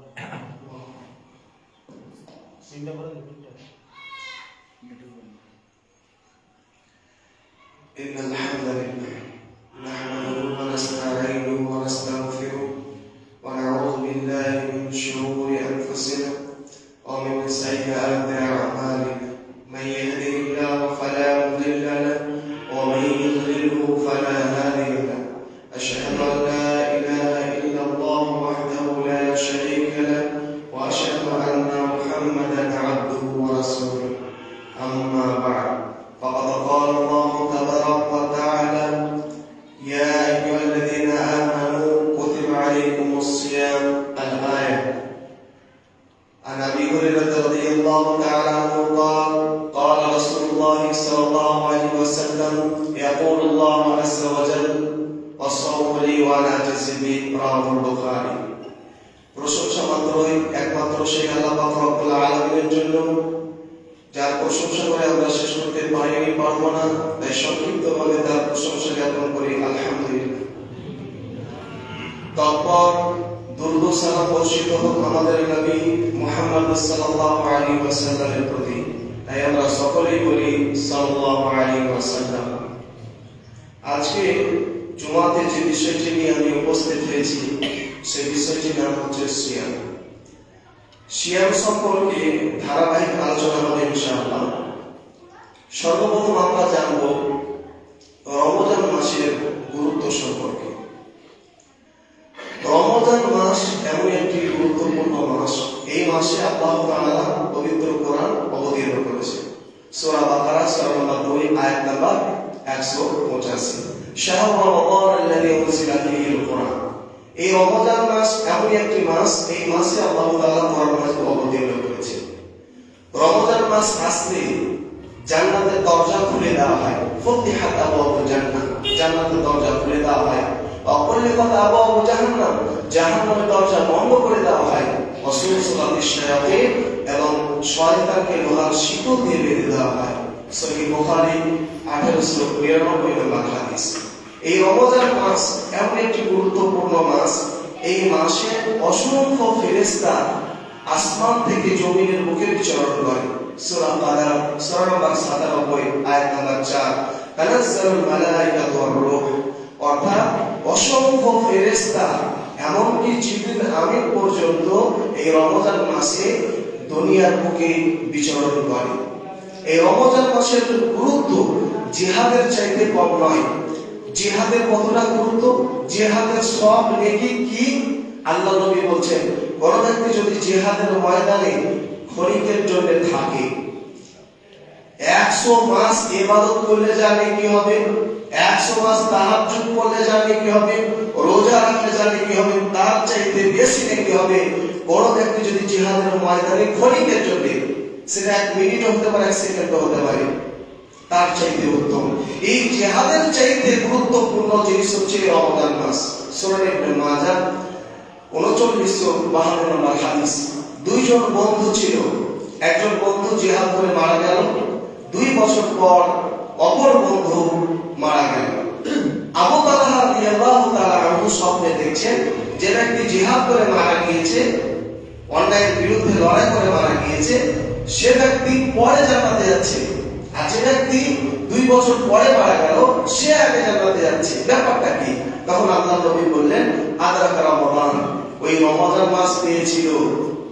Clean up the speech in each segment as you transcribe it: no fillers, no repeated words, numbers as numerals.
إن الحمد لله نحمده ونستعينه ونستغفره ونعوذ بالله من شرور أنفسنا ومن سيئات أعمالنا من يهده الله فلا مضل له ومن يضلله فلا هادي له أشهد أن لا إله إلا الله وحده لا شريك له وأشهد أن محمدا عبده ورسوله أما بعد فقد قال الله تبارك وتعالى يا أيها الذين آمنوا كتب عليكم الصيام الآية عن أبي هريرة رضي الله تعالى عنه قال قال رسول الله صلى الله عليه وسلم يقول الله عز وجل والصوم لي وأنا أجزي به رواه البخاري প্রশংসা মাত্রই একমাত্র সেই আল্লাহ পাক রব্বুল আলামিনের জন্য যার প্রশংসা করে আমরা শেষ করতে পারবো না, তাই সংক্ষিপ্তভাবে তার প্রশংসা জ্ঞাপন করি আলহামদুলিল্লাহ। তারপর দুরূদ ও সালাম বর্ষিত হোক আমাদের নবী মুহাম্মদ সাল্লাল্লাহু আলাইহি ওয়াসাল্লামের প্রতি, তাই আমরা সকলেই বলি সাল্লাল্লাহু আলাইহি ওয়াসাল্লাম। আজকে জুমাতে যে বিষয়টি নিয়ে আমি উপস্থিত হয়েছি সেই বিষয়টির নাম হচ্ছে সিয়াম। সিয়াম সম্পর্কে ধারাবাহিক আলোচনা হবে ইনশাআল্লাহ। সর্বপ্রথম আমরা জানব রমজান মাসের গুরুত্ব সম্পর্কে। রমজান মাস এমন একটি গুরুত্বপূর্ণ মাস, এই মাসে আল্লাহ তাআলা পবিত্র কোরআন অবতীর্ণ করেছেন। সূরা বাকারা সূরা নম্বর 2 আয়াত নম্বর 185, শাহরু রমাদান আল্লাযী উনজিলা ফীহিল কুরআন। এই রমজান মাস এমন একটি মাস, এই মাসে আল্লাহ তাআলা কোরআন অবতীর্ণ করেছেন। রমজান মাস আসলে জান্নাতের দরজা খুলে দেওয়া হয়, ফুতিহাত আবওয়াবুল জান্নাহ, জান্নাতের দরজা খুলে দেওয়া হয়। ওয়াকুল্লিকাত আবওয়াবু জাহান্নাম, জাহান্নামের দরজা বন্ধ করে দেওয়া হয়। ওয়াসুলসিলাতিশ শায়াতিন, এবং শয়তানকে লোহার শিকল দিয়ে বেঁধে দেওয়া হয়। সহিহ বুখারী 1899 নম্বর হাদিস। এই রমজান মাস এমন একটি গুরুত্বপূর্ণ মাস, এই মাসে অসংখ্য ফেরেশতা আসমান থেকে জমিনের বুকে বিচরণ করে। সূরা কালাম সূরা নম্বর 97 আয়াত নম্বর 4, তানাজ্জালুল মালায়েকাতু ওয়ার রূহ, অর্থাৎ অসংখ্য ফেরেশতা এমনকি জিবরিল আমিন পর্যন্ত এই রমজান মাসে দুনিয়ার বুকে বিচরণ করে। এই রমজান মাসের গুরুত্ব জিহাদের চাইতে কম নয়। জিহাদের কতটা গুরুত্ব, জিহাদের সব নেকি কি আল্লাহ নবী বলছেন, কোন ব্যক্তি যদি জিহাদের ময়দানে ক্ষণিকের জন্য থাকে, 100 মাস ইবাদত করলে জানে কি হবে, 100 মাস তাহাজ্জুদ করলে জানে কি হবে, রোজা রাখলে জানে কি হবে, তার চাইতে বেশি নেকি হবে কোন ব্যক্তি যদি জিহাদের ময়দানে ক্ষণিকের জন্য, সেটা 1 মিনিট হতে পারে, 1 সেকেন্ড হতে পারে, তার চাইতে উত্তম। এই জিহাদের চাইতে গুরুত্বপূর্ণ জিনিস হচ্ছে রমজান মাস। সুনান ইবনে মাজাহ 3952 নম্বর হাদিস। দুইজন বন্ধু ছিল, একজন বন্ধু জিহাদ করে মারা গেল, 2 বছর পর অপর বন্ধু মারা গেল। আবু তালহা রাদিয়াল্লাহু তাআলা আনহু স্বপ্নে দেখছেন যে ব্যক্তি জিহাদ করে মারা গিয়েছে, অন্যায়ের বিরুদ্ধে লড়াই করে মারা গিয়েছে, সে ব্যক্তি পরে জান্নাতে যাচ্ছে, আর যে ব্যক্তি 2 বছর পরে মারা গেল সে আগে জান্নাতে যাচ্ছে। ব্যাপারটা কি? তখন আল্লাহ নবী বললেন, আদরাকা রমাদান, ওই রমজান মাস পেয়েছিল,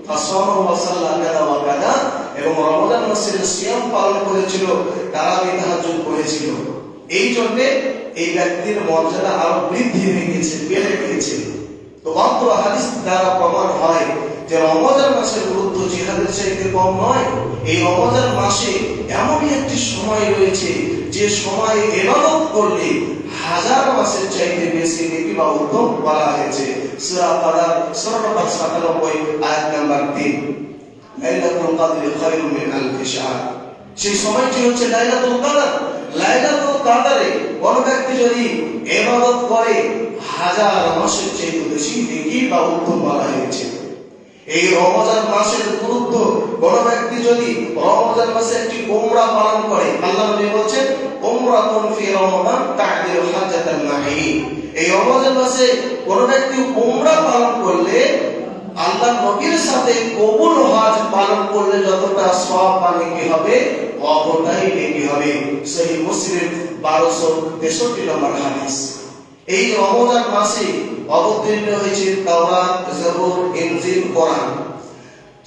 ফাসামা ওয়া সাল্লা কাযা ওয়া কাযা, এবং রমজান মাসের সিয়াম পালন করেছিল, তারাবি তাহাজ্জুদ করেছিল। এই জন্য এই ব্যক্তির মর্যাদা আরো বৃদ্ধি হয়ে গেছে, বেড়ে গিয়েছে। তো অত্র হাদিস দ্বারা প্রমাণ হয় যে রমজান মাসের গুরুত্ব জিহাদের চাইতে কম নয়। এই রমজান মাসে এমনই একটি সময় রয়েছে যে সময়ে ইবাদত করলে 1000 মাসের চাইতে বেশি নেকি বা উত্তম বলা হয়েছে। সূরা কাদার সূরা নম্বর 97 আয়াত নম্বর 3, লাইলাতুল কদর খায়রুম মিন আলফি শাহর। সেই সময়টি হচ্ছে লাইলাতুল কদর। লাইলাতুল কদরে কোন ব্যক্তি যদি ইবাদত করে 1000 মাসের চাইতে বেশি নেকি বা উত্তম বলা হয়েছে। এই রমজান মাসের গুরুত্ব, কোন ব্যক্তি যদি রমজান মাসে একটি উমরা পালন করে, আল্লাহ নবী বলেন উমরাতুন ফি রমাদান তা'দিলু হাজ্জাতান মাহি। এই রমজান মাসে কোন ব্যক্তি উমরা পালন করলে আল্লাহ নবীর সাথে কবুল হজ পালন করলে যতটা সওয়াব বা নেকি হবে অতটাই নেকি হবে। সহিহ মুসলিম 1263 নম্বর হাদিস। এই রমজান মাসে অবতীর্ণ হয়েছে তাওরাত, জবুর, ইনজিল, কোরআন,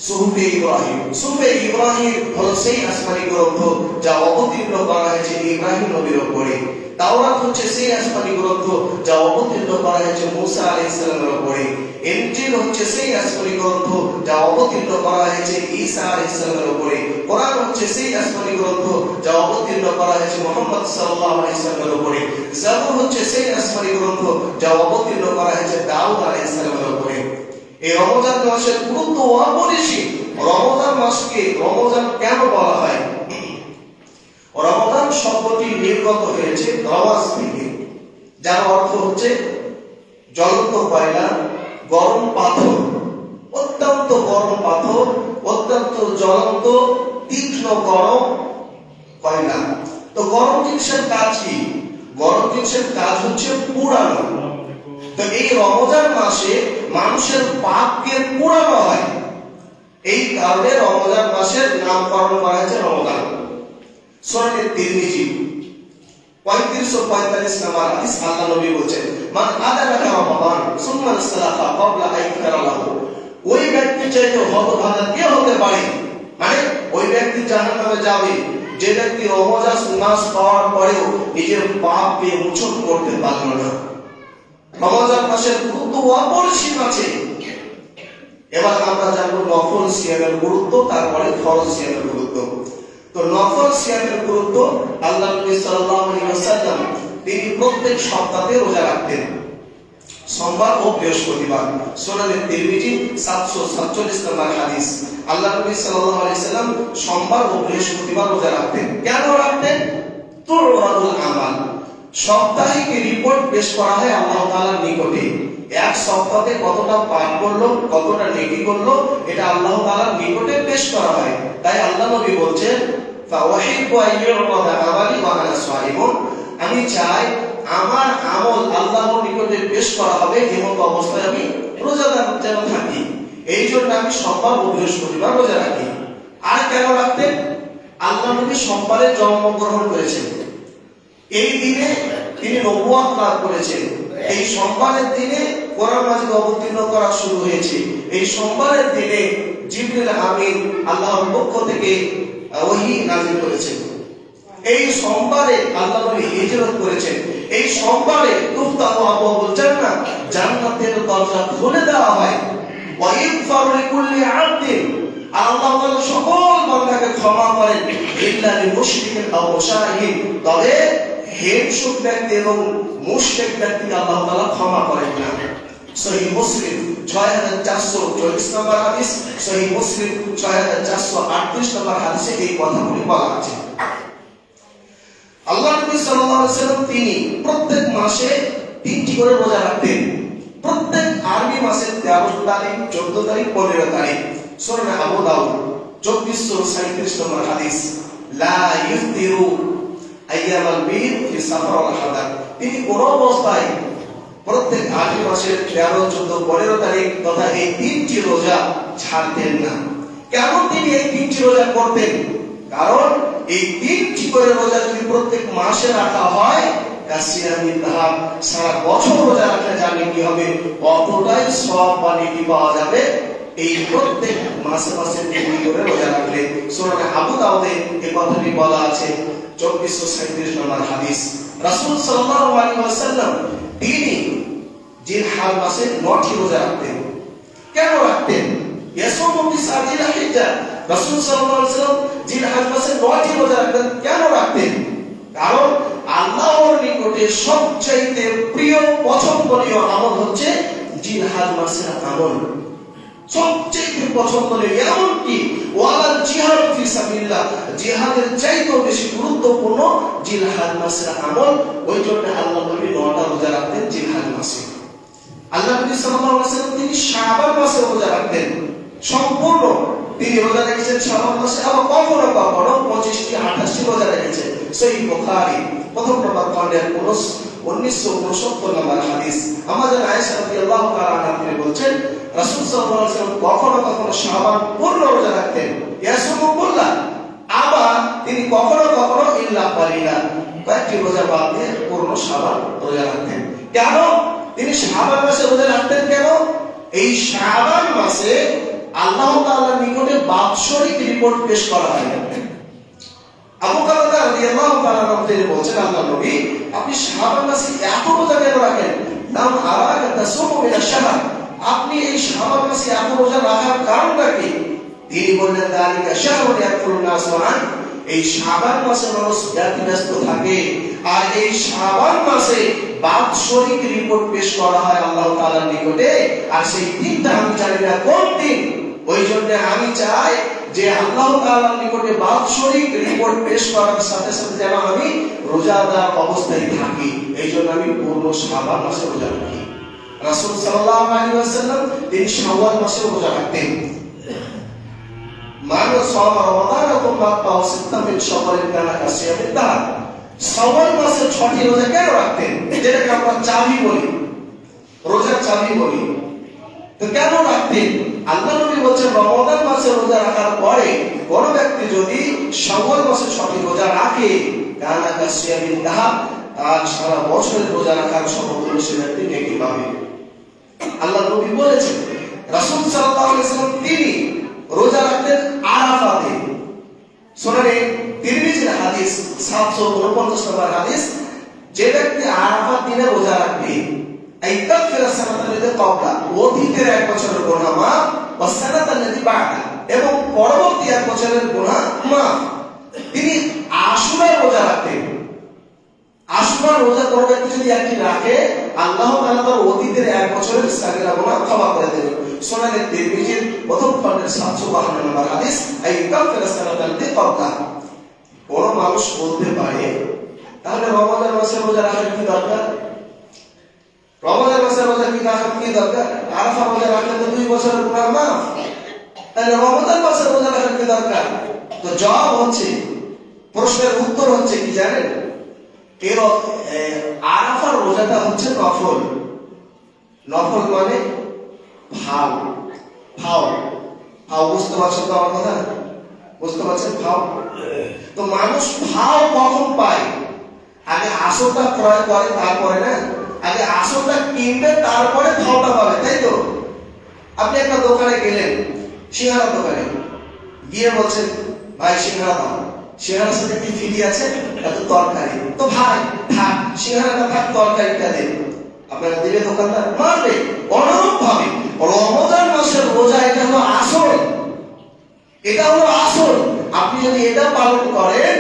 সুহুফে ইব্রাহিম। সুহুফে ইব্রাহিম হলো সেই আসমানি গ্রন্থ যা অবতীর্ণ করা হয়েছে ইব্রাহিম নবীর উপরে। তাওরাত হচ্ছে সেই আসমানি গ্রন্থ যা অবতীর্ণ করা হয়েছে মুসা আলাইহিস সালামের উপরে। ইনজিল হচ্ছে সেই আসমানি গ্রন্থ যা অবতীর্ণ করা হয়েছে ঈসা আলাইহিস সালামের উপরে। কোরআন হচ্ছে সেই আসমানি গ্রন্থ যা অবতীর্ণ করা হয়েছে মুহাম্মদ সাল্লাল্লাহু আলাইহি সাল্লামের উপরে। জবুর হচ্ছে সেই আসমানি গ্রন্থ যা অবতীর্ণ করা হয়েছে দাউদ আলাইহিস সালামের উপরে। এই রমজান মাসের গুরুত্ব অপরিসীম। রমজান মাসকে রমজান কেন বলা হয়? রমজান শব্দটি নির্গত হয়েছে রওয়াজ থেকে, যার অর্থ হচ্ছে জ্বলন্ত কয়লা, গরম পাথর, অত্যন্ত গরম পাথর, অত্যন্ত জ্বলন্ত তীক্ষ্ণ গরম কয়লা। তো গরম জিনিসের কাজ কি? গরম জিনিসের কাজ হচ্ছে পুরানো। তো এই রমজান মাসে মানুষের পাপকে পুরানো হয়, এই কারণে রমজান মাসের নামকরণ করা হয়েছে রমজান। সূরা তিরমিজি 3545 নম্বর হাদিস, আল্লাহ নবী বলেন, মান আদারাকা রমাদান সুম্মা সালাতা ক্বাবলা আইফারা লাহু। ওই ব্যক্তি চাইতে হতভাগা কে হতে পারে? মানে ওই ব্যক্তি জাহান্নামে যাবে যে ব্যক্তি রমজান মাস পাওয়ার পরেও নিজের পাপকে মোচন করতে পারল না। রমজান মাসের গুরুত্ব অপরিসীম আছে। এবার আমরা জানবো নফল সিয়ামের গুরুত্ব, তারপরে ফরজ সিয়ামের গুরুত্ব। তো নফল সিয়ামের গুরুত্ব, আল্লাহ নবী সাল্লাল্লাহু আলাইহি ওয়াসাল্লাম তিনি প্রত্যেক সপ্তাহে রোজা রাখতেন, সোমবার ও বৃহস্পতিবার। সুনানে তিরমিজি 747 নম্বর হাদিস। আল্লাহ নবী সাল্লাল্লাহু আলাইহি ওয়াসাল্লাম সোমবার ও বৃহস্পতিবার রোজা রাখতেন। কেন রাখতেন? তুরাদুল আমাল, সাপ্তাহিক রিপোর্ট পেশ করা হয় আল্লাহ তাআলার নিকটে। এক সপ্তাহে কতটা পাপ করলো, কতটা নেকি করলো, এটা আল্লাহ তাআলার নিকটে পেশ করা হয়। তাই আল্লাহ নবী বলছেন, ফাওয়াহিবু আইয়ুরদা আমালি ওয়া আনা সাইমুন, আমি চাই আমার আমল আল্লাহর নিকটে পেশ করা হবে এমন অবস্থায় আমি রোজাদার যেন থাকি। এই জন্য আমি সোমবার ও বৃহস্পতিবার রোজা রাখি। আর কেন রাখতেন? আল্লাহ নবী সোমবারে জন্মগ্রহণ করেছেন, এই দিনে তিনি নবুয়ত লাভ করেছেন। এই সোমবারের দিনে কোরআন মাজিদ অবতীর্ণ করা শুরু হয়েছে। এই সোমবারের দিনে জিবরিল আমিন আল্লাহর পক্ষ থেকে ওহী নাযিল করেছেন। এই সোমবারে আল্লাহ নবী হিজরত করেছেন। এই সোমবারে তুফতাহু আবওয়াবুল জান্নাহ, জান্নাতের দরজা খুলে দেওয়া হয়। ওয়া ইগফারু লিকুল্লি আবদিন, আল্লাহ তাআলা সকল বান্দাকে ক্ষমা করেন, ইল্লা লিল মুশরিকিন আও মুশাহিন, তবে হিংসুক ব্যক্তি এবং মুশরিক ব্যক্তিকে আল্লাহ তাআলা ক্ষমা করেন না। সহিহ মুসলিম 6440 নম্বর হাদিস, সহিহ মুসলিম 6438 নম্বর হাদিসে এই কথাগুলি বলা আছে। আল্লাহ নবী সাল্লাল্লাহু আলাইহি ওয়াসাল্লাম তিনি প্রত্যেক মাসে 3টি করে রোজা রাখতেন। প্রত্যেক আরবি মাসের 13 তারিখ, 14 তারিখ, 15 তারিখ। সূরা আবু দাউদ 2437 নম্বর হাদিস, লা ইফতিরু আইয়ামাল বীর ফি সাফর ওয়াল হাদার, তিনি কোন অবস্থায় প্রত্যেক আরবি মাসের 13, 14, 15 তারিখ তথা এই 3টি রোজা ছাড়তেন না। কেন তিনি এই 3টি রোজা করতেন? কারণ এই 3টি করে রোজা যদি প্রত্যেক মাসে রাখা হয়, কাসিয়ামি দাহাব, সারা বছর রোজা রাখলে জানেন কি হবে, অতটাই সওয়াব বা নেকি পাওয়া যাবে এই প্রত্যেক মাসে মাসে 3টি করে রোজা রাখলে। সূরা আবু দাউদে এই কথাটি বলা আছে 2437 নম্বর হাদিস। রাসূল সাল্লাল্লাহু আলাইহি ওয়াসাল্লাম তিনি জিলহজ মাসে 9টি রোজা রাখতেন। কেন রাখতেন? ইয়াসুমু বিসাজিল হিজ্জা, রাসূল সাল্লাল্লাহু আলাইহি ওয়াসাল্লাম জিলহজ মাসে 9টি রোজা রাখতেন। কেন রাখতেন? কারণ আল্লাহর নিকটে সবচেয়ে প্রিয় পছন্দনীয় আমল হচ্ছে জিলহজ মাসের আমল। সবচেয়ে পছন্দনীয়, এমনকি ওয়ালাল জিহাদ ফি সাবিলিল্লাহ, জিহাদের চাইতেও বেশি গুরুত্বপূর্ণ জিলহজ মাসের আমল। ওই জন্য আল্লাহ নবী 9টা রোজা রাখতেন জিলহজ মাসে। আল্লাহ নবী সাল্লাল্লাহু আলাইহি ওয়াসাল্লাম তিনি শাবান মাসে রোজা রাখতেন সম্পূর্ণ। তিনি রোজা রেখেছেন শাবান মাসে, আবার কখনো কখনো 25টি 28টি রোজা রেখেছেন। সহিহ বুখারী প্রথম নম্বর খণ্ডের 1969 নম্বর হাদিস। আমাদের আয়েশা রাদিয়াল্লাহু তাআলা আনহা বলছেন, রাসূল সাল্লাল্লাহু আলাইহি ওয়াসাল্লাম কখনো কখনো শাবান পূর্ণ রোজা রাখতেন, ইয়াসুমু কুল্লা। আবার তিনি কখনো কখনো ইল্লা কালিলা, কয়েকটি রোজা বাদ দিয়ে পূর্ণ শাবান রোজা রাখতেন। কেন তিনি শাবান মাসে রোজা রাখতেন? কেন? এই শাবান মাসে আল্লাহ তাআলার নিকটে বাৎসরিক রিপোর্ট পেশ করা হয়। আবু কাতাদা রাদিয়াল্লাহু তাআলা তিনি বলছেন, আল্লাহর নবী আপনি শাবান মাসে এত রোজা কেন রাখেন? নাম আরাকা তাসুমু মিন আশ-শাহর, আপনি এই শাবান মাসে এত রোজা রাখার কারণটা কি? তিনি বললেন, যালিকা শাহরুন ইয়াকুলুন নাসু আন, এই শাবান মাসে মানুষ ব্যস্ত থাকে, আর এই শাবান মাসে বাৎসরিক রিপোর্ট পেশ করা হয় আল্লাহ তাআলার নিকটে, আর সেই দিনটা আমি জানি না কোন দিন। ওই জন্য আমি চাই যে আল্লাহ তাআলার নিকটে বাৎসরিক রিপোর্ট পেশ করার সাথে সাথে যেন আমি রোজাদার অবস্থায় থাকি। এই জন্য আমি পূর্ণ শাবান মাসে রোজা রাখি। রাসূল সাল্লাল্লাহু আলাইহি ওয়াসাল্লাম তিনি শাওয়াল মাসে রোজা রাখতেন। মানুষ সাওম রমাদান কিংবা তাওসিতা মিন শাওয়ালিন কানা কাসিয়ামিদ দার, শাওয়াল মাসে 6টি রোজা কেন রাখতেন? যেটাকে আমরা চাবি বলি, রোজার চাবি বলি। তো কেন রাখতেন? আল্লাহ নবী বলেন, রমাদান মাসে রোজা রাখার পরে কোন ব্যক্তি যদি শাওয়াল মাসে 6টি রোজা রাখে, কানা কাসিয়ামিদ দার, আর সারা বছরের রোজা রাখার সমতুল্য সে ব্যক্তি নেকি পাবে। আল্লাহ নবী বলেছেন, রাসূল সাল্লাল্লাহু আলাইহি ওয়াসাল্লাম তিনি রোজা রাখতেন আরাফাতে। সুনানে তিরমিজির হাদিস 749 নম্বর হাদিস, যে ব্যক্তি আরাফাত দিনে রোজা রাখবে, আইকাফিরা সানাতাল্লাযী ক্বাবলা, অতীতের 1 বছরের গুনাহ মাফ, ওয়া সানাতাল্লাযী বা'দা, এবং পরবর্তী 1 বছরের গুনাহ মাফ। তিনি আশুরার রোজা রাখতেন। আশুরার রোজা কোন ব্যক্তি যদি একটি রাখে, আল্লাহ তাআলা তার অতীতের 1 বছরের সাগীরা গুনাহ ক্ষমা করে দেবেন। সুনানে তিরমিজির প্রথম খণ্ডের 752 নম্বর হাদিস, আইকাফিরা সানাতাল্লাযী ক্বাবলা। কোন মানুষ বলতে পারে, তাহলে রমাদান মাসে রোজা রাখার কি দরকার? রমাদান মাসে রোজা কি রাখার কি দরকার? আরাফা রোজা রাখলে তো 2 বছরের গুনাহ মাফ, তাহলে রমাদান মাসে রোজা রাখার কি দরকার? তো জবাব হচ্ছে, প্রশ্নের উত্তর হচ্ছে কি জানেন? এর আরাফার রোজাটা হচ্ছে নফল। নফল মানে ভাও। ভাও ভাও বুঝতে পারছেন তো আমার কথা? বুঝতে পারছেন ভাও? তো মানুষ ভাও কখন পায়? আগে আসলটা ক্রয় করে, তারপরে না, আগে আসলটা কিনবে, তারপরে ভাওটা পাবে, তাই তো? আপনি একটা দোকানে গেলেন, সিঙ্গারা দোকানে গিয়ে বলছেন, ভাই সিঙ্গারা দাও। সিঙ্গারার সাথে কি ফ্রি আছে? এত তরকারি। তো ভাই থাক, সিঙ্গারাটা থাক, তরকারিটা দেন। আপনারা দিলে দোকানদার মারবে। অনুরূপ ভাবে রমাদান মাসের রোজা এটা হলো আসল, এটা হলো আসল। আপনি যদি এটা পালন করেন,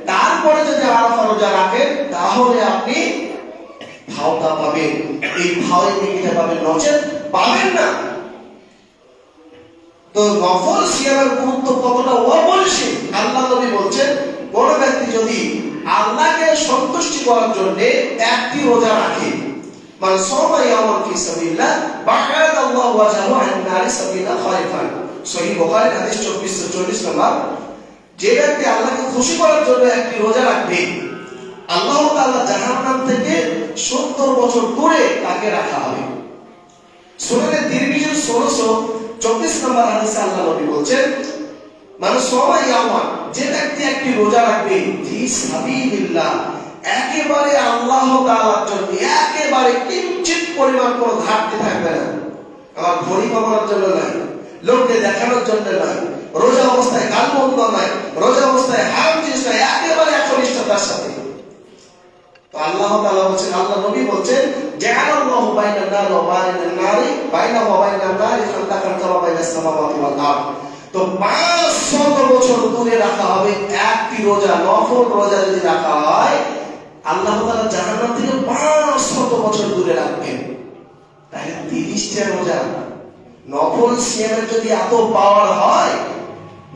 তারপরে যদি আরাফা রোজা রাখেন, তাহলে আপনি ভাওটা পাবেন। এই ভাওয়ে নেকিটা পাবেন, নচেত পাবেন না। তো নফল সিয়ামের গুরুত্ব কতটা অপরিসীম। আল্লাহ নবী বলছেন, কোন ব্যক্তি যদি আল্লাহকে সন্তুষ্টি করার জন্য একটি রোজা রাখে, মানে সাওমা ইয়াওমান ফি সাবিলিল্লাহ বা'আদাল্লাহু ওয়াজহাহু আন নারি সাবিলা খালিফান, সহিহ বুখারী হাদিস 2440 নম্বর। যে ব্যক্তি আল্লাহকে খুশি করার জন্য একটি রোজা রাখবে, আল্লাহ তাআলা জাহান্নাম থেকে 70 বছর দূরে তাকে রাখা হবে। সুনানে তিরমিজির 1624 নম্বর হাদিসে আল্লাহ নবী বলেন, মানে সাওমা ইয়াওমান, যে ব্যক্তি একটি রোজা রাখবে ফি সাবিলিল্লাহ, একেবারে আল্লাহ তাআলার জন্য, একেবারে কিঞ্চিত পরিমাণ কোনো ঘাটতি থাকবে না। আমার ঘড়ি কমানোর জন্য নয়, লোককে দেখানোর জন্য নয়, রোজা অবস্থায় গালমন্দ নয়, রোজা অবস্থায় হারাম জিনিস নয়, একেবারে একনিষ্ঠতার সাথে। তো আল্লাহ তাআলা বলেন, আল্লাহ নবী বলেন, জাআলাল্লাহু বাইনান নারি ওয়া বাইনান নারি বাইনাহু ওয়া বাইনান নারি খান্দাকান কামা বাইনাস সামাওয়াতি ওয়াল আরদ। তো 500 বছর দূরে রাখা হবে একটি রোজা। নফল রোজা যদি রাখা হয়, আল্লাহ তাআলা জাহান্নাম থেকে 500 বছর দূরে রাখবেন। তাহলে 30টা রোজা। নফল সিয়ামের যদি এত পাওয়ার হয়,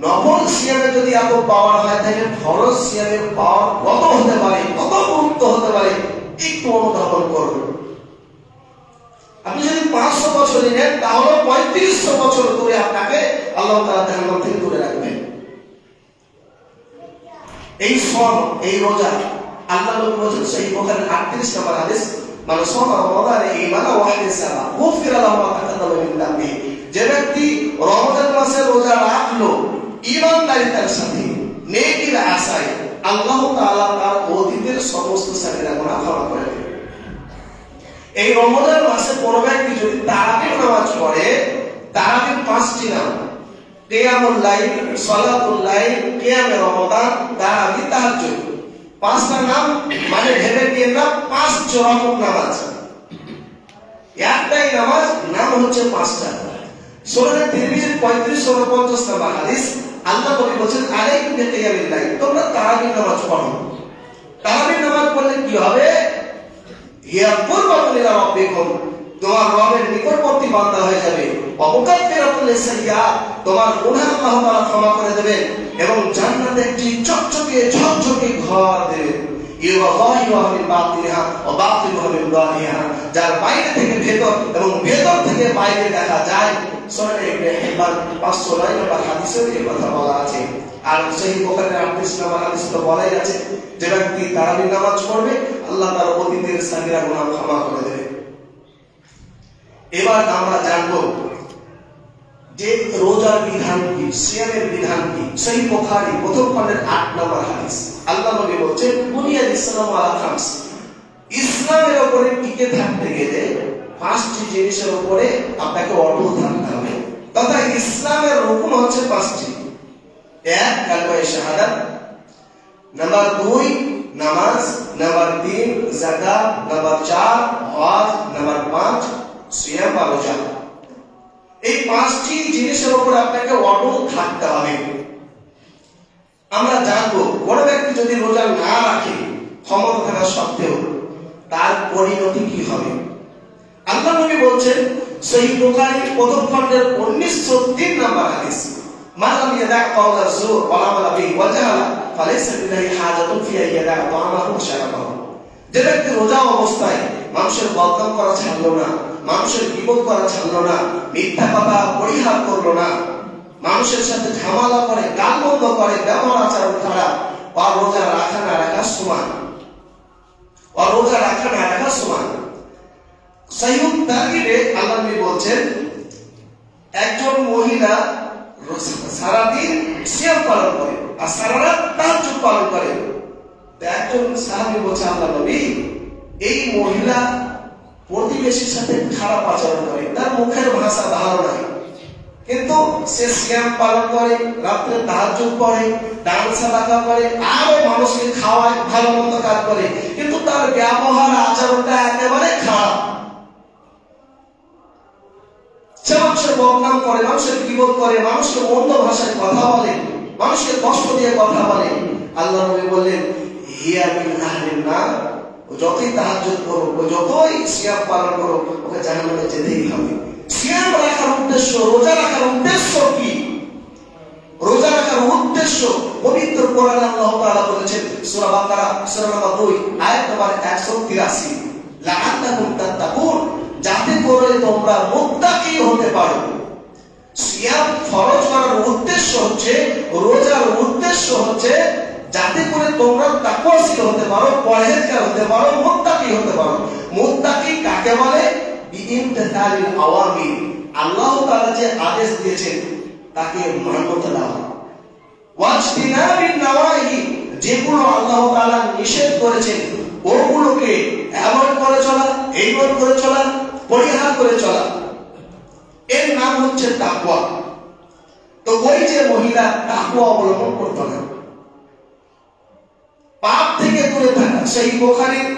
নফল সিয়ামের যদি এত পাওয়ার হয়, তাহলে ফরজ সিয়ামের পাওয়ার কত হতে পারে, কত গুরুত্ব হতে পারে, একটু অনুধাবন করুন। আপনি যদি 500 বছর নেন, তাহলে 3500 বছর দূরে আপনাকে আল্লাহ তাআলা জাহান্নাম থেকে দূরে রাখবেন। এই সওম, এই রোজা আল্লাহ নবী বলেছেন, সহিহ বুখারীর 38 নম্বর হাদিস, মানে সামা রমাদান ঈমানান ওয়া ইহতিসাবা গুফিরা লাহু মা তাকাদ্দামা মিন যামবিহি। যে ব্যক্তি রমজান মাসে রোজা রাখলো ঈমানদারিতার সাথে নেকির আশায়, আল্লাহ তাআলা তার অতীতের সমস্ত সাগীরা গুনাহ ক্ষমা করে দেবেন। এই রমজান মাসে কোন ব্যক্তি যদি তারাবির নামাজ পড়ে, তারাবির 5টি নাম, কিয়ামুল লাইল, সালাতুল লাইল, কিয়ামে রমাদান, তারাবি, তাহাজ্জুদ, 5টা নাম মানে ভেবে দিয়ে না 5 রকম নামাজ। একটাই নামাজ, নাম হচ্ছে 5টা। সূরা তিরমিজির 3550 নম্বর হাদিস, আল্লাহ নবী বলেন আলাইকুম বিকিয়ামিল লাইল, তোমরা তারাবির নামাজ পড়ো। তারাবির নামাজ পড়লে কি হবে? হিয়া কুরবাতুন ইলা রাব্বিকুম, তোমার রবের নিকটবর্তী বান্দা হয়ে যাবে। ওয়ামুকাফিরাতুল লিসাইয়্যাত, তোমার গুনাহ আল্লাহ তাআলা ক্ষমা করে দেবেন এবং জান্নাতে একটি চকচকে ঝকঝকে ঘর দেবেন। ইউযাহিরুহা মিন বাতিনিহা ওয়া বাতিনুহা মিন যাহিরিহা, যার বাইরে থেকে ভেতর এবং ভেতর থেকে বাইরে দেখা যায়। সূরা ইবনে হিব্বান 509 নম্বর হাদিসে এই কথা বলা আছে। আর সহিহ বুখারীর 38 নম্বর হাদিসে তো বলাই আছে, যে ব্যক্তি তারাবির নামাজ পড়বে আল্লাহ তার অতীতের সাগীরা গুনাহ ক্ষমা করে দেবে। এবার আমরা জানবো যে রোজার বিধান কি, সিয়ামের বিধান কি। সহিহ বুখারী প্রথম খণ্ডের 8 নম্বর হাদিস, আল্লাহ নবী বলেন বুনিয়াল ইসলামু আলা খামস, ইসলামের উপরে টিকে থাকতে গেলে 5টি জিনিসের উপরে আপনাকে অটল থাকতে হবে। তথা ইসলামের রুকন হচ্ছে 5টি। 1 কালিমায়ে শাহাদাত, নাম্বার 2 নামাজ, নাম্বার 3 যাকাত, নাম্বার 4 হজ, নাম্বার 5 সিয়াম বা রোজা। এই 5টি জিনিসের উপর আপনাকে অটল থাকতে হবে। আমরা জানবো কোন ব্যক্তি যদি রোজা না রাখে ক্ষমতা থাকা সত্ত্বেও তার পরিণতি কি হবে। আল্লাহ নবী বলছেন সহিহ বুখারী প্রথম খণ্ডের 1903 নম্বর হাদিস, মান লাম ইয়াদা কাওলা যুর ওয়া আমালা বিহি ওয়া জাহালা ফালাইসা লিল্লাহি হাজাতুন ফি ইয়াদা তাআমাহু ওয়া শারাবাহু। যে ব্যক্তি রোজা অবস্থায় মানুষের বদনাম করা ছাড়লো না, মানুষের বিপদ করা ছাড়লো না, মিথ্যা কথা পরিহার করলো না, মানুষের সাথে ঝামেলা করে, গালমন্দ করে, ব্যবহার আচরণ খারাপ, আর রোজা রাখা না রাখা সমান, আর রোজা রাখা না রাখা সমান। সহিহ তারগিবে আল্লাহ নবী বলছেন একজন মহিলা সারাদিন সিয়াম পালন করে আর সারা রাত তাহাজ্জুদ পালন করে। একজন সাহাবী বলছে আল্লাহ নবী, এই মহিলা প্রতিবেশীর সাথে খারাপ আচরণ করে, তার মুখের ভাষা ভালো নয়, কিন্তু সে সিয়াম পালন করে, রাত্রে তাহাজ্জুদ পড়ে, দান সাদাকা করে, আরো মানুষকে খাওয়ায়, ভালো মন্দ কাজ করে, কিন্তু তার ব্যবহার আচরণটা একেবারে খারাপ। সে মানুষের বদনাম করে, মানুষের বিপদ করে, মানুষকে মন্দ ভাষায় কথা বলে, মানুষকে কষ্ট দিয়ে কথা বলে। আল্লাহ নবী বললেন হিয়া মিন আহলিন নার, যতই তাহাজ্জুদ করো, যতই সিয়াম পালন করো, ওকে জাহান্নামে যেতেই হবে। সিয়াম রাখার উদ্দেশ্য, রোজা রাখার উদ্দেশ্য কি? রোজা রাখার উদ্দেশ্য পবিত্র কোরআনে আল্লাহ তাআলা বলেছেন সূরা বাকারা সূরা নম্বর 2 আয়াত নম্বর 183, লাআল্লাকুম তাত্তাকুন, যাতে করে তোমরা মুত্তাকি হতে পারো। সিয়াম ফরজ করার উদ্দেশ্য হচ্ছে, রোজার উদ্দেশ্য হচ্ছে যাতে করে তোমরা তাকওয়াশীল হতে পারো, পরহেজগার হতে পারো, মুত্তাকি হতে পারো। মুত্তাকি কাকে বলে? বিইমতিসালিল আওয়ামির, আল্লাহ তাআলা যে আদেশ দিয়েছেন তাকে মানতে দাও। ওয়াজতিনাবিন নাওয়াহি, যেগুলো আল্লাহ তাআলা নিষেধ করেছেন ওগুলোকে অ্যাভয়েড করে চলা, ইগনোর করে চলা, পরিহার করে চলা, এর নাম হচ্ছে তাকওয়া। তো ওই যে মহিলা তাকওয়া অবলম্বন করতো না, পাপ থেকে দূরে থাকা। সহিহ বুখারীর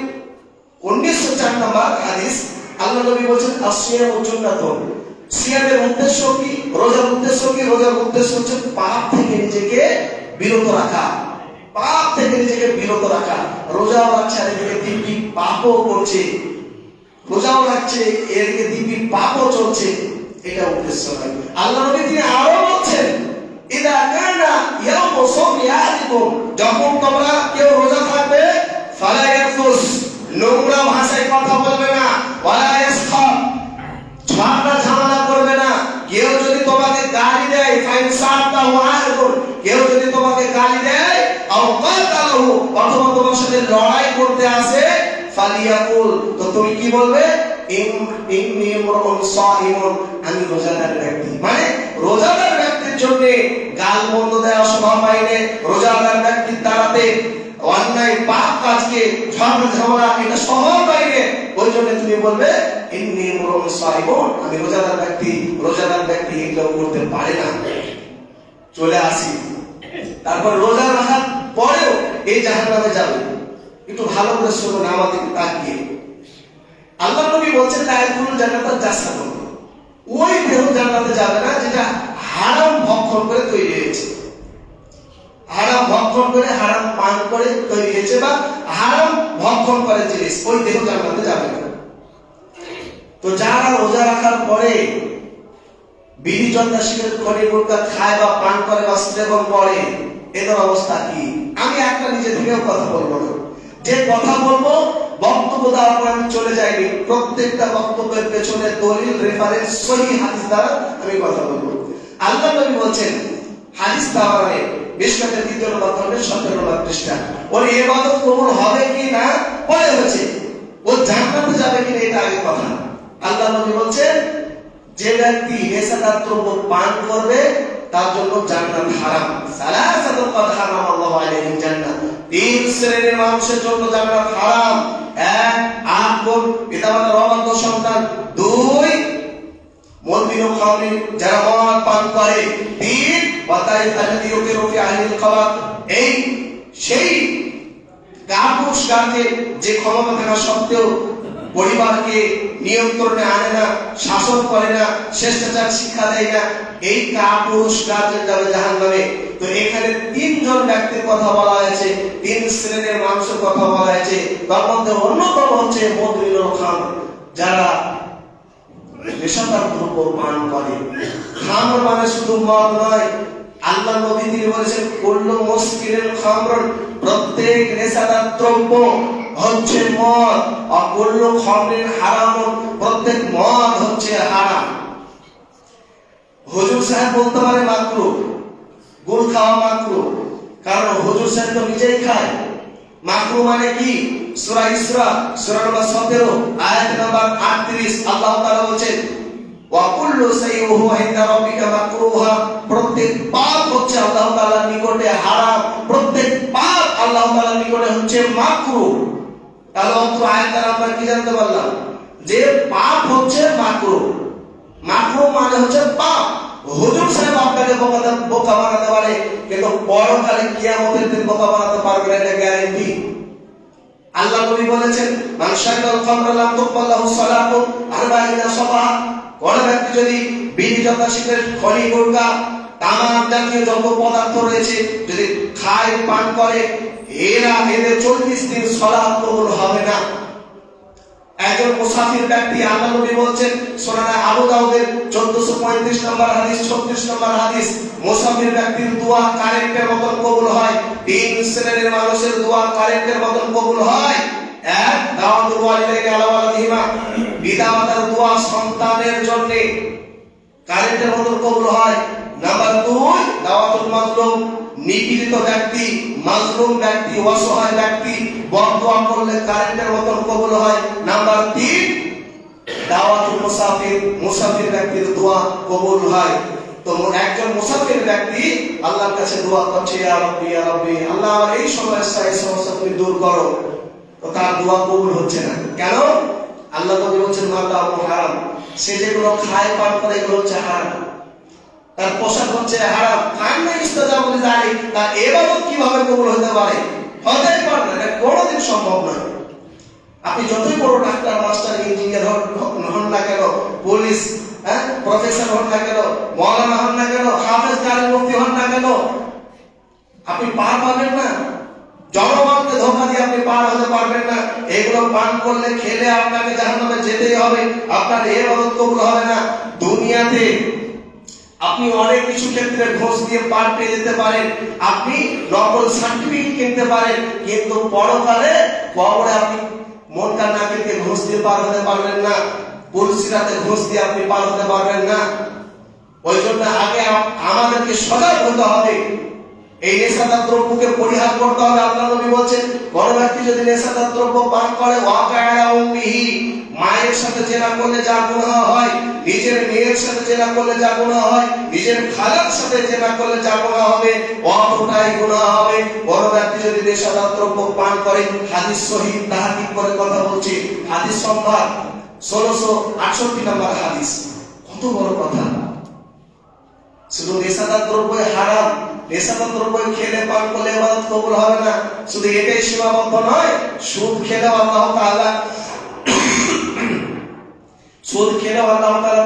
1904 নম্বর হাদিস, আল্লাহ নবী বলেছেন আসিয়ামু জুন্নাতুন, সিয়ামের উদ্দেশ্য কি, রোজার উদ্দেশ্য কি? রোজার উদ্দেশ্য হচ্ছে পাপ থেকে নিজেকে বিরত রাখা, পাপ থেকে নিজেকে বিরত রাখা। রোজাও রাখছে আর এদিকে দিব্যি পাপও করছে, রোজাও রাখছে এদিকে দিব্যি পাপও চলছে, এটা উদ্দেশ্য নয়। আল্লাহ নবী তিনি আরো বলছেন ইদা কানা ইয়াউমু সাওমি আহাদিকুম, যখন তোমরা কেউ রোজা থাকবে, ফালা ইয়ারফুস, নোংরা ভাষায় কথা বলবে না, ওয়ালা ইয়াসখাব, ঝগড়া ঝামেলা করবে না। কেউ যদি তোমাকে গালি দেয়, ফাইন সাতাহু আহাদুন, কেউ যদি তোমাকে গালি দেয়, আও কাতালহু, অথবা তোমার সাথে লড়াই করতে আসে, ফালিয়াকুল, তো তুমি কি বলবে? ইন্নী ইমরুন সাইমুন, আমি রোজাদার ব্যক্তি। মানে রোজাদার ব্যক্তির জন্য গাল বন্ধ দেওয়া শোভা পাইনে, রোজাদার ব্যক্তির দ্বারাতে অন্যায় পাপ কাজকে ঝগড়া এটা শোভা পাইনে, ওই জন্য তুমি বলবে ইন্নী ইমরুন সাইমুন, আমি রোজাদার ব্যক্তি। রোজাদার ব্যক্তি এগুলো করতে পারে না। চলে আসি, তারপর রোজা রাখার পরেও এই জাহান্নামে যাবে। একটু ভালো করে শুনুন আমাদের তাকিয়ে। আল্লাহ নবী বলছেন লা ইয়াদখুলুল জান্নাতা জাসাদুন, ওই দেহ জান্নাতে যাবে না যেটা হারাম ভক্ষণ করে তৈরি হয়েছে, হারাম ভক্ষণ করে হারাম পান করে তৈরি হয়েছে, বা হারাম ভক্ষণ করে জিনিস, ওই দেহ জান্নাতে যাবে না। তো যারা রোজা রাখার পরে বিড়ি জর্দা সিগারেট খড়ি গুটখা খায় বা পান করে বা সেবন করে, এদের অবস্থা কি? আমি একটা নিজে থেকেও কথা বলবো না, যে কথা বলবো বক্তব্য দেওয়ার পর আমি চলে যাইনি, প্রত্যেকটা বক্তব্যের পেছনে দলিল, রেফারেন্স, সহিহ হাদিস দ্বারা আমি কথা বলবো। আল্লাহ নবী বলছেন হাদিস তাবারানে মিশকাতের 2 নম্বর খণ্ডের 17 নম্বর পৃষ্ঠা, ওর ইবাদত কবুল হবে কি না পরে হচ্ছে, ও জান্নাতে যাবে কি না এটা আগে কথা। আল্লাহ নবী বলছেন যে ব্যক্তি নেশাদার দ্রব্য পান করবে তার জন্য জান্নাত হারাম। সালাসাতুন ক্বাদ হারামাল্লাহু আলাইহিল জান্নাহ, 3 শ্রেণীর মানুষের জন্য জান্নাত হারাম। 1 আকল, পিতামাতার অবাধ্য সন্তান। 2 মুদমিনু খামরি, যারা মদ পান করে। 3 ওয়াতাই আল্লাযী ইউকিরু ফি আহলিল খাবাত, এই সেই কাপুরুষ গাকে যে ক্ষমতা থাকা সত্ত্বেও পরিবারকে নিয়ন্ত্রণে আনে না, শাসন করে না, শিষ্টাচার শিক্ষা দেয় না, এই কাপুরুষ গাকে যাবে জাহান্নামে। তো এখানে 3 জন ব্যক্তির কথা বলা হয়েছে, 3 শ্রেণীর মানুষের কথা বলা হয়েছে। তার মধ্যে অন্যতম হচ্ছে মুদমিনুল খামর, যারা নেশাদার দ্রব্য পান করে। খামর মানে শুধু মদ নয়, আল্লাহ নবী তিনি বলেছেন কুল্লু মুসকিরিন খামরুন, প্রত্যেক নেশাদার দ্রব্য হচ্ছে মদ। আর কুল্লু খামরিন হারামুন, প্রত্যেক মদ হচ্ছে হারাম। হুজুর সাহেব বলতে পারে মাকরুহ, গুল খাওয়া মাকরুহ, কারণ হুজুর সাহেব তো নিজেই খায়। মাকরুহ মানে কি? সূরা ইসরা সূরা নম্বর 17 আয়াত নম্বর 38 আল্লাহ তাআলা বলেন ওয়া কুল্লু শাইইন ইনদা রাব্বিকা মাকরুহা, প্রত্যেক পাপ হচ্ছে আল্লাহ তাআলার নিকটে হারাম, প্রত্যেক পাপ আল্লাহ তাআলার নিকটে হচ্ছে মাকরুহ। তাহলে অত আয়াত দ্বারা আমরা কি জানতে পারলাম? যে পাপ হচ্ছে মাকরুহ। মাকরুহ মানে হচ্ছে পাপ। হুজুর সাহেব আপনাকে বোকা বানাতে পারে, কিন্তু পরকালে কিয়ামতের দিন বোকা বানাতে পারবে না, এটা গ্যারান্টি। আল্লাহ নবী বলেছেন মান শারাবাল খামরা লাম তুকবাল লাহু সালাতু 40 সাবাহ, কোন ব্যক্তি যদি বিড়ি জর্দা সিগারেট খড়ি গুটখা তামাক জাতীয় যত পদার্থ রয়েছে যদি খায় পান করে, এদের 40 দিন সালাত কবুল হবে না। একজন মুসাফির ব্যক্তি, আল্লাহ নবী বলেন সুনানে আবু দাউদের 1435 নম্বর হাদিস, 36 নম্বর হাদিস, মুসাফির ব্যক্তির দোয়া কারেন্টের মতন কবুল হয়। 3 শ্রেণীর মানুষের দোয়া কারেন্টের মতন কবুল হয়। 1 দাওয়াতুল ওয়ালিদাইনি আলা ওয়ালাদিহিমা, পিতামাতার দোয়া সন্তানের জন্য কারেন্টের মতন কবুল হয়। নাম্বার 2 দাওয়াতুল মাজলুম, নিপীড়িত ব্যক্তি, মাজলুম ব্যক্তি, অসহায় ব্যক্তি বদদোয়া করলে কারেন্টের মতন কবুল হয়। নাম্বার 3 দাওয়াতুল মুসাফির, মুসাফির ব্যক্তির দোয়া কবুল হয়। তো একজন মুসাফির ব্যক্তি আল্লাহর কাছে দোয়া করছে ইয়া রাব্বি ইয়া রাব্বি, আল্লাহ আমার এই সমস্যা তুমি দূর করো, তো তার দোয়া কবুল হচ্ছে না। কেন? আল্লাহ নবী বলেন মাতা হারাম, সে যেগুলো খায় পান করে এগুলো হচ্ছে হারাম, তার পোশাক হচ্ছে হারাম। কান্না ইস্তেজাবুল যালিক, তার ইবাদত কিভাবে কবুল হতে পারে? হতেই পারে না, এটা কোনোদিন সম্ভব নয়। আপনি যতই বড় ডাক্তার, মাস্টার, ইঞ্জিনিয়ার হন না কেন, পুলিশ, প্রফেসর হন না কেন, মাওলানা হন না কেন, হাফেজ কারি মুফতি হন না কেন, আপনি পার পাবেন না। জনগণকে ধোঁকা দিয়ে আপনি পার হতে পারবেন না। এগুলো পান করলে খেলে আপনাকে জাহান্নামে যেতেই হবে, আপনার ইবাদত কবুল হবে না। দুনিয়াতে আপনি অনেক কিছু ক্ষেত্রে ঘোষ দিয়ে পার পেয়ে যেতে পারেন, আপনি নকল সার্টিফিকেট কিনতে পারেন, কিন্তু পরকালে কবরে আপনি মনকার নাকিরকে ঘোষ দিয়ে পার হতে পারবেন না, পুলসিরাতে ঘোষ দিয়ে আপনি পার হতে পারবেন না। ওই জন্য আগে আমাদেরকে সজাগ হতে হবে। এই নেশাদার দ্রব্যকে পরিহার করতে হবে। আল্লাহ নবী বলেন, কোন ব্যক্তি যদি নেশাদার দ্রব্য পান করে, ওয়াকায়া উম্মিহি, মায়ের সাথে জেনা করলে যা গুনাহ হয়, নিজের মেয়ের সাথে জেনা করলে যা গুনাহ হয়, নিজের খালার সাথে জেনা করলে যা গুনাহ হবে, অতটাই গুনাহ হবে। কোন ব্যক্তি যদি নেশাদার দ্রব্য পান করে, হাদিস সহিহ তাহকিক করে কথা বলছি, হাদিস সংখ্যা 1668 নম্বর হাদিস। কত বড় কথা! শুধু নেশাদার দ্রব্য হারাম, নেশাদার দ্রব্য খেলে পান করলে ইবাদত কবুল হবে না। শুধু এটাই সীমাবদ্ধ নয়, সুদ খেলে আল্লাহ তাআলা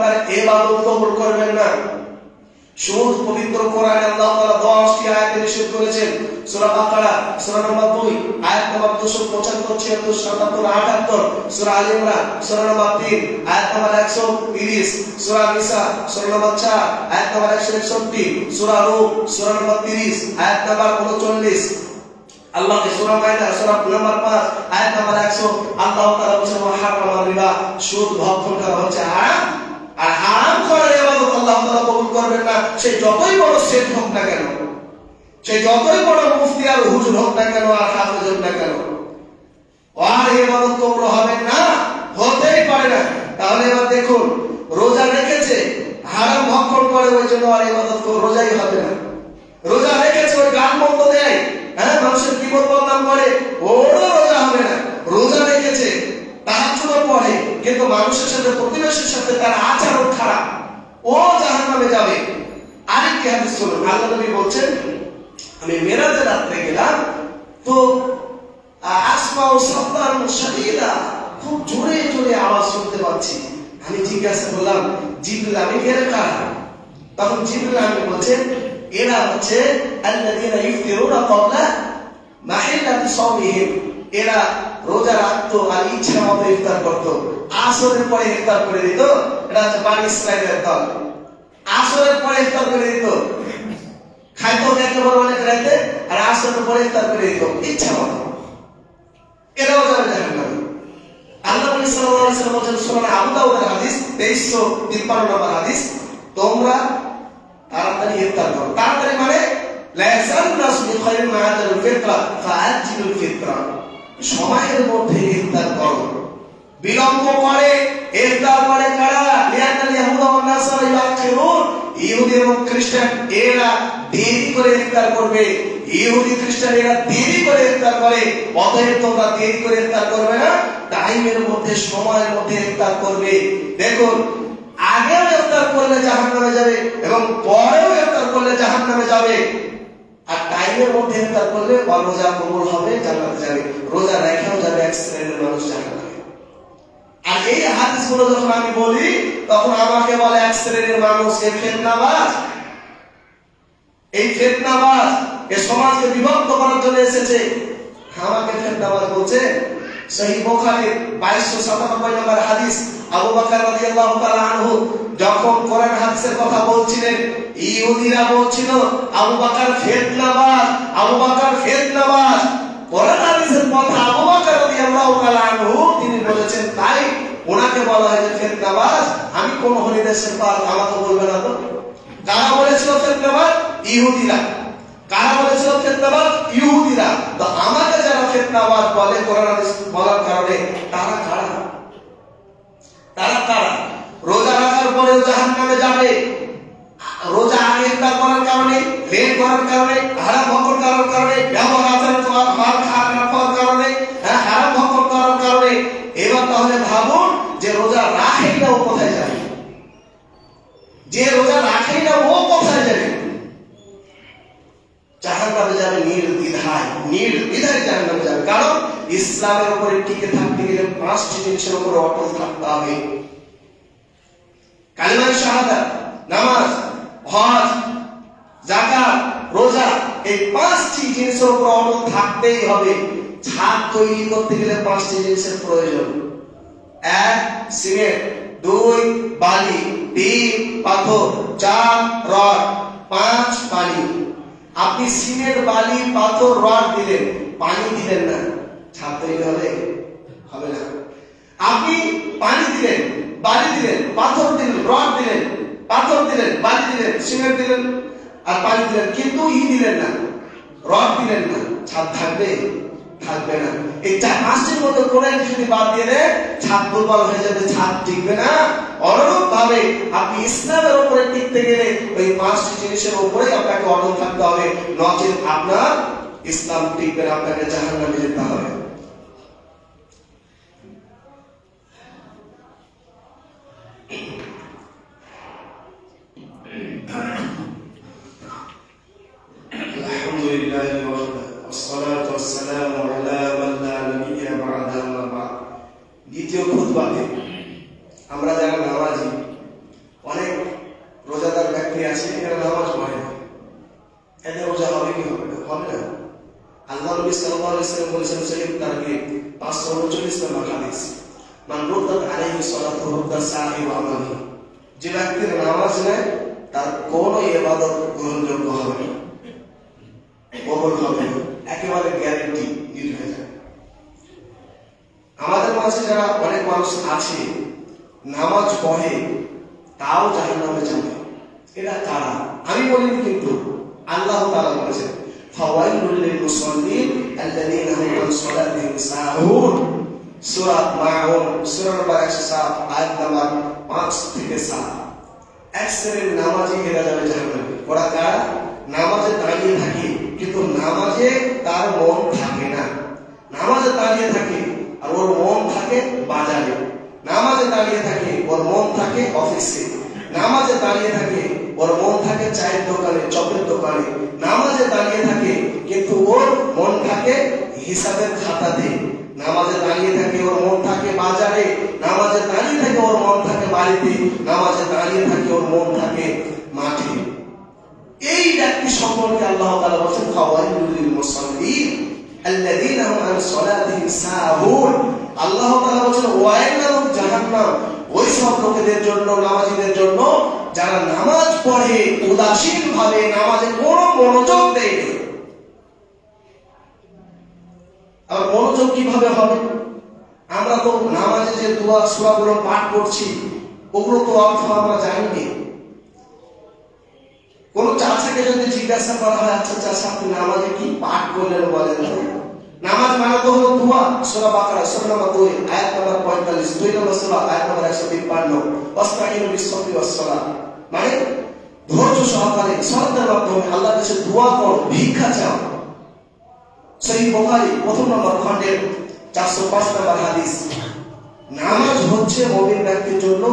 তার ইবাদত কবুল করবেন না। সুদ পবিত্র কোরআনে আল্লাহ তাআলা 10টি আয়াতে নিষেধ করেছেন। সূরা বাকারা সূরা নম্বর 2 আয়াত নম্বর 275, 76, 77, 78, সূরা আলে ইমরান সূরা নম্বর 3 আয়াত নম্বর 130, সূরা নিসা সূরা নম্বর 4 আয়াত নম্বর 161, সূরা রূম সূরা নম্বর 30 আয়াত নম্বর 39, আল্লাহ সূরা মাইদা সূরা নম্বর 5 আয়াত নম্বর 100 আল্লাহ তাআলা বলেছেন, হারামার রিবা, সুদ ভক্ষণ করা হচ্ছে হারাম। আর হারাম করার ইবাদত আল্লাহ তাআলা কবুল করবেন না। সে যতই বড় শেখ হোক না কেন, সে যতই বড় মুফতি আর হুজুর হোক না কেন, আর হাফেজ হোক না কেন, আর ইবাদত কবুল হবে না, হতেই পারে না। তাহলে এবার দেখুন, রোজা রেখেছে, হারাম ভক্ষণ করে, ওই জন্য আর ইবাদত রোজাই হবে না। রোজা রেখেছে, ওই গান বন্ধ দেয়, মানুষের কিবত বদনাম করে, ওরও রোজা হবে না। রোজা রেখেছে, তাহাজ্জুদ পড়ে, কিন্তু মানুষের সাথে, প্রতিবেশীর সাথে তার আচরণ খারাপ, ও জাহান্নামে যাবে। আরেকটি হাদিস শুনুন, আল্লাহ নবী বলছেন, আমি মেরাজের রাতে গেলাম, তো আসমাউ সাওতান শাদীদা, খুব জোরে জোরে আওয়াজ শুনতে পাচ্ছি। আমি জিজ্ঞাসা করলাম, জিবরিল আমি এরা কারা? তখন জিবরিল আমি বলছেন, এরা হচ্ছে আল্লাযীনা ইফতিরুনা ক্বাবলা মাহিল্লাতি সাওমিহিম, এরা রোজা রাখতো আর ইচ্ছা মতো ইফতার করতো, আসরের পরে ইফতার করে দিত। এটা হচ্ছে বনি ইসরাইলের দল। আসরের পরে ইফতার করে দিত, খাইতো একেবারে অনেক রাতে, আর আসরের পরে ইফতার করে দিত ইচ্ছা মতো। এরাও যাবে জাহান্নামে। আল্লাহ নবী সাল্লাল্লাহু আলাইহি ওয়াসাল্লাম বলেছেন, সূরা আবু দাউদের হাদিস 2353 নম্বর হাদিস, তোমরা তাড়াতাড়ি ইফতার করো। তাড়াতাড়ি মানে লা ইয়াসালু নাস বিখাইরিন মা আজালুল ফিতরা ফাআজিলুল ফিতরা, সময়ের মধ্যে ইফতার করো। বিলম্ব করে ইফতার করে কারা? লিআন্নাল ইয়াহুদা ওয়ান নাসারা ইউআখিরুন, ইহুদি এবং খ্রিস্টান এরা দেরি করে ইফতার করবে। ইহুদি খ্রিস্টান এরা দেরি করে ইফতার করে, অতএব তোমরা দেরি করে ইফতার করবে না, টাইমের মধ্যে, সময়ের মধ্যে ইফতার করবে। দেখুন, আগেও ইফতার করলে জাহান্নামে যাবে এবং পরেও ইফতার করলে জাহান্নামে যাবে। আর টাইমের মধ্যে ইফতার করলে রোজা কবুল হবে, জান্নাতে যাবে। রোজা রেখেও যাবে এক শ্রেণীর মানুষ জাহান্নামে। আর এই হাদিসগুলো যখন আমি বলি, তখন আমাকে বলে এক শ্রেণীর মানুষ এ ফিতনাবাজ, এই ফিতনাবাজ, এ সমাজকে বিভক্ত করার জন্য এসেছে। আমাকে ফিতনাবাজ বলছে। সহিহ বুখারী 2297 নম্বর হাদিস, আবু বকর রাদিয়াল্লাহু তাআলা আনহু যখন কোরআন হাদিসের কথা বলছিলেন, ইহুদিরা বলছিল আবু বকর ফিতনাবাজ, আবু বকর ফিতনাবাজ। কোরআন হাদিসের কথা আবু বকর রাদিয়াল্লাহু তাআলা আনহু তিনি বলেছেন, তাই ওনাকে বলা হয় যে ফিতনাবাজ। আমি কোন হরিদেশের পাল, আমাকে বলবে না তো? কারা বলেছিল ফিতনাবাজ? ইহুদিরা। কারা বলেছিল ফিতনাবাজ? ইহুদিরা। তো আমাকে যারা ফিতনাবাজ বলে কোরআন হাদিস বলার কারণে, তারা কারা? তারা কারা? রোজা রাখার পরেও জাহান্নামে যাবে, রোজা আগে ইফতার করার কারণে, লেট করার কারণে, হারাম ভক্ষণ করার কারণে, ব্যবহার আচরণ করার কারণে, হারাম ভক্ষণ করার কারণে। এবার তাহলে ভাবুন, যে রোজা রাখেই না ও কোথায় যাবে? যে রোজা রাখেই না ও কোথায় যাবে? জাহান্নামে যাবে নির্দ্বিধায়, নির্দ্বিধায় জাহান্নামে যাবে। কারণ ইসলামের উপরে টিকে থাকতে গেলে 5টি জিনিসের উপরে অটল থাকতে হবে। কালিমা শাহাদাত, নামাজ, হজ, যাকাত, রোজা, এই 5টি জিনিসের উপর অটল থাকতেই হবে। ছাদ তৈরি করতে গেলে 5টি জিনিসের প্রয়োজন। 1 সিমেন্ট, 2 বালি, 3 পাথর, 4 রড, 5 পানি। আপনি সিমেন্ট, বালি, পাথর, রড দিলেন, পানি দিলেন না, ছাদ তৈরি হবে? হবে না। আপনি পানি দিলেন, বালি দিলেন, পাথর দিলেন, রড দিলেন, পাথর দিলেন, বালি দিলেন, সিমেন্ট দিলেন আর পানি দিলেন, কিন্তু দিলেন না, রড দিলেন না, ছাদ থাকবে? থাকবে না। এই 4-5টির মধ্যে কোন একটি যদি বাদ দিয়ে দেন, ছাদ দুর্বল হয়ে যাবে, ছাদ টিকবে না। অনুরূপ ভাবে আপনি ইসলামের উপরে টিকতে গেলে ওই 5টি জিনিসের উপরেই আপনাকে অটল থাকতে হবে, নচেত আপনার ইসলাম টিকবে না, আপনাকে জাহান্নামে যেতে হবে। আলহামদুলিল্লাহ والصلاة والسلام على من لا نبي بعده أما بعد। দ্বিতীয় খুতবাতে আমরা যারা নামাজি, অনেক রোজাদার ব্যক্তি আছে এরা নামাজ পড়ে না, এদের রোজা হবে কি হবে না? হবে না। আল্লাহ নবী সাল্লাল্লাহু আলাইহি ওয়াসাল্লাম বলেছেন সহিহ তারগীব 539 নম্বর হাদিস, মান রুদ্দাত আলাইহি সালাতু রুদ্দা সাহিবু আমালি, যে ব্যক্তির নামাজ নেই তার কোনো ইবাদত গ্রহণযোগ্য হবে না, কবুল হবে না, একেবারে গ্যারান্টি দিল হয়ে যায়। আমাদের মাঝে যারা অনেক মানুষ আছে নামাজ পড়ে তাও জাহান্নামে যাবে, এটা কারা? আমি বলিনি, কিন্তু আল্লাহ তাআলা বলেছেন ফাওয়াইলুল লিল মুসাল্লিন আল্লাযীনা হুম আন সালাতিহিম সাহুন। সূরা মাউন সূরা নম্বর 107 আয়াত নাম্বার 5 থেকে 7। এক শ্রেণীর নামাজি এরা যাবে জাহান্নামে। ওরা কারা? নামাজে দাঁড়িয়ে থাকে কিন্তু নামাজে তার মন থাকে না, নামাজে দাঁড়িয়ে থাকে আর ওর মন থাকে বাজারে, নামাজে দাঁড়িয়ে থাকে ওর মন থাকে অফিসে, নামাজে দাঁড়িয়ে থাকে ওর মন থাকে চায়ের দোকানে, চপের দোকানে, নামাজে দাঁড়িয়ে থাকে কিন্তু ওর মন থাকে হিসাবের খাতাতে, নামাজে দাঁড়িয়ে থাকে ওর মন থাকে বাজারে, নামাজে দাঁড়িয়ে থাকে ওর মন থাকে বাড়িতে, নামাজে দাঁড়িয়ে থাকে ওর মন থাকে মাঠে। এই ব্যক্তি সম্পর্কে আল্লাহ তাআলা বলেন ফাওয়াইলুল লিল মুসাল্লিন আল্লাযীনা হুম আন সালাতিহিম সাহুন। আল্লাহ তাআলা বলেন ওয়াইল লাহুম জাহান্নাম, ওই সব লোকেদের জন্য, নামাজীদের জন্য যারা নামাজ পড়ে উদাসীন ভাবে, নামাজে কোনো মনোযোগ দেয় না। আর মনোযোগ কিভাবে হবে? আমরা তো নামাজে যে দোয়া সূরাগুলো পাঠ করছি ওগুলো তো অর্থ আমরা জানি। কোন চাচাকে যদি জিজ্ঞাসা করা হয়, আচ্ছা চাচা আপনি নামাজে কি পাঠ করলেন বলেন? নামাজ মানে তো হলো দোয়া। সূরা বাকারা সূরা নম্বর 2 আয়াত নম্বর 45, 2 নম্বর সূরা আয়াত নম্বর 153, ওয়াস্তাঈনু বিস-সাবরি ওয়াস-সালাহ, মানে ধৈর্য সহকারে সালাতের মাধ্যমে আল্লাহর কাছে দোয়া করো, ভিক্ষা চাও। সহিহ বুখারী প্রথম নম্বর খণ্ডের 405 নম্বর হাদিস। নামাজ হচ্ছে মুমিন ব্যক্তির জন্য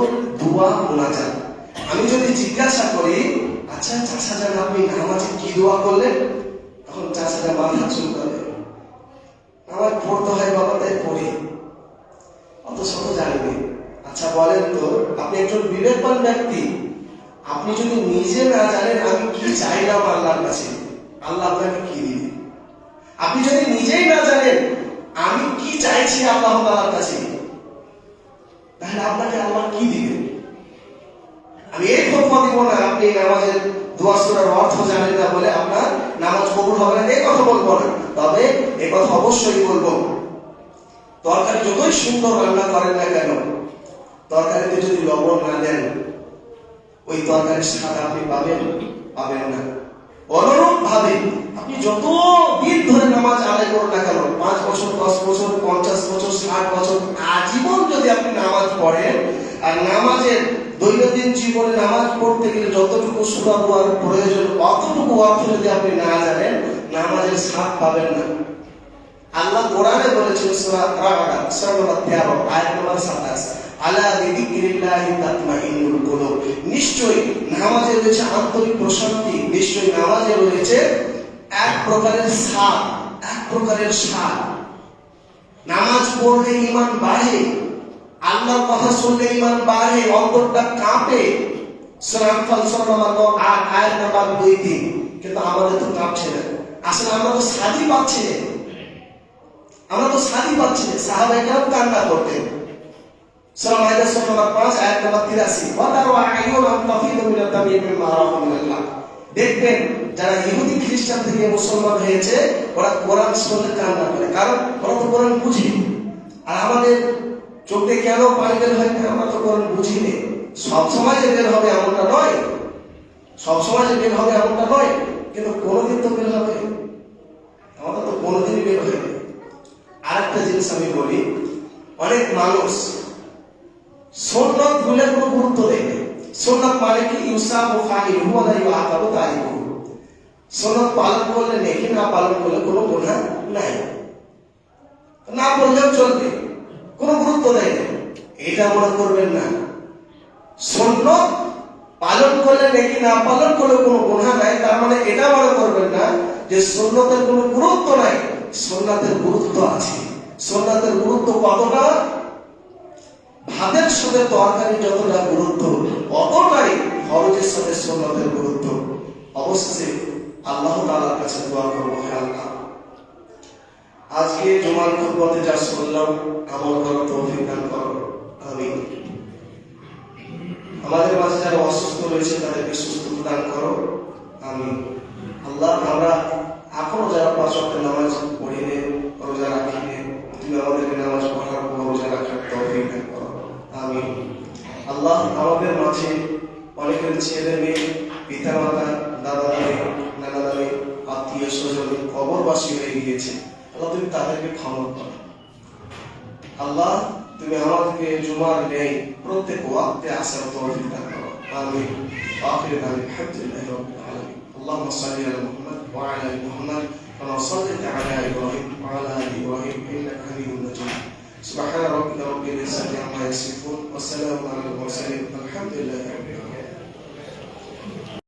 দোয়া মুনাজাত। আমি যদি জিজ্ঞাসা করি, আচ্ছা চাচা জান আপনি নামাজে কি দোয়া করলেন, তখন চাচা জান মাথা চুলকাবে, নামাজ পড়তে হয় বাবা তাই পড়ি, অত শত জানবে। আচ্ছা বলেন তো, আপনি একজন বিবেকবান ব্যক্তি, আপনি যদি নিজে না জানেন আমি কি চাইলাম আল্লাহর কাছে, আল্লাহ আপনাকে কি দিবে? আপনি যদি নিজেই না জানেন আমি কি চাইছি আল্লাহ তাআলার কাছে, তাহলে আপনাকে আল্লাহ কি দিবে? আমি এই কথা দিব না আপনি নামাজের দোয়া সূরার অর্থ জানেন না বলে আপনার নামাজ কবুল হবে না, এই কথা বলবো না। তবে এই কথা অবশ্যই বলবো, তরকারি যতই সুন্দর রান্না করেন না কেন, তরকারিতে যদি লবণ না দেন ওই তরকারির স্বাদ আপনি পাবেন না। অনুরূপ ভাবে আপনি যত দিন ধরে নামাজ আদায় করুন না কেন, 5 বছর, 10 বছর, 50 বছর, 60 বছর, আজীবন যদি আপনি নামাজ পড়েন, আর নামাজের দৈনন্দিন জীবনে নামাজ পড়তে গেলে যতটুকু সূরা দোয়ার প্রয়োজন অতটুকু অর্থ যদি আপনি না জানেন, নামাজের স্বাদ পাবেন না। আল্লাহ কোরআনে বলেছেন সূরা আল-বাকারা সূরা নম্বর 13 আয়াত নম্বর 27, আলা বিযিকরিল্লাহি তাতমাইন্নুল কুলুব, নিশ্চয়ই নামাজে রয়েছে আন্তরিক প্রশান্তি, নিশ্চয়ই নামাজে রয়েছে এক প্রকারের স্বাদ। নামাজ পড়লে ঈমান বাড়ে, আল্লাহর কথা শুনলে ঈমান বাড়ে, অন্তরটা কাঁপে। সূরা আনফাল সূরা নম্বর 8 আয়াত নম্বর 2-3। কিন্তু আমাদের তো কাঁপছে না, আসলে আমরা তো শান্তি পাচ্ছি না, সাহাবায়ে কেরাম কান্না করতেন। সূরা মাইদা সূরা নম্বর 5 আয়াত নম্বর 83, ওয়া তারা আইয়ুন তাফিদু মিনাত তামিম মিম্মা আরাফু মিনাল্লাহ। দেখবেন যারা ইহুদি খ্রিস্টান থেকে মুসলমান হয়েছে ওরা কোরআন শুনলে কান্না করে, কারণ ওরা তো কোরআন বুঝে। আর আমাদের চোখে কেন পানি বের হয়, আমরা তো কোরআন বুঝি না। সবসময় যে বের হবে এমনটা নয়, কিন্তু কোনোদিন তো বের হবে। কোনোদিনই বের হয়নি। আরেকটা জিনিস আমি বলি, অনেক মানুষ সুন্নাত বলে কোনো গুরুত্ব দেয় না। সুন্নাত মানে কি? ইউসাবু ফাইলুহু ওয়া লা ইউআকাবু তারিকুহু। সুন্নাত পালন করলে নেকি, না পালন করলে কোনো গুনাহ নাই, না বললেও চলবে, কোনো গুরুত্ব দেয় না। এটা মনে করবেন না। সুন্নাত পালন করলে নেকি, না পালন করলে কোনো গুনাহ নাই, তার মানে এটা মনে করবেন না যে সুন্নাতের কোনো গুরুত্ব নাই। সুন্নাতের গুরুত্ব আছে। সুন্নাতের গুরুত্ব কতটা? ভাতের সাথে তরকারি যতটা গুরুত্ব, অতটাই ফরজের সাথে সুন্নাতের গুরুত্ব। অবশেষে আল্লাহ তাআলার কাছে দোয়া করব, হে আল্লাহ, আজকে জুমার খুতবাতে যা শুনলাম আমল করার তৌফিক দান করো, আমিন। আমাদের মাঝে যারা অসুস্থ রয়েছে তাদেরকে সুস্থতা দান করো, আমিন। আল্লাহ, আমরা এখনো যারা 5 ওয়াক্ত নামাজ পড়িনি, রোজা রাখিনি, তুমি আমাদেরকে নামাজ পড়ার পর রোজা রাখার তৌফিক দান করো, আমিন। আল্লাহ, আমাদের মাঝে অনেকের ছেলে মেয়ে, পিতা মাতা, দাদা দাদি, নানা দাদি, আত্মীয় স্বজন কবরবাসী হয়ে গিয়েছে। আল্লাহ, তুমি তাদেরকে ক্ষমা করো। আল্লাহ, তুমি আমাদেরকে জুমার নেই প্রত্যেক ওয়াক্তে আসার তৌফিক দান করো, আমিন। আখির দাওয়ানা আলহামদুলিল্লাহি রাব্বিল আলামিন। اللهم صل على محمد وعلى ال محمد كما صليت على ابراهيم وعلى ال ابراهيم انك حميد مجيد. سبحان ربك رب العزه عما يصفون وسلام على المرسلين والحمد لله.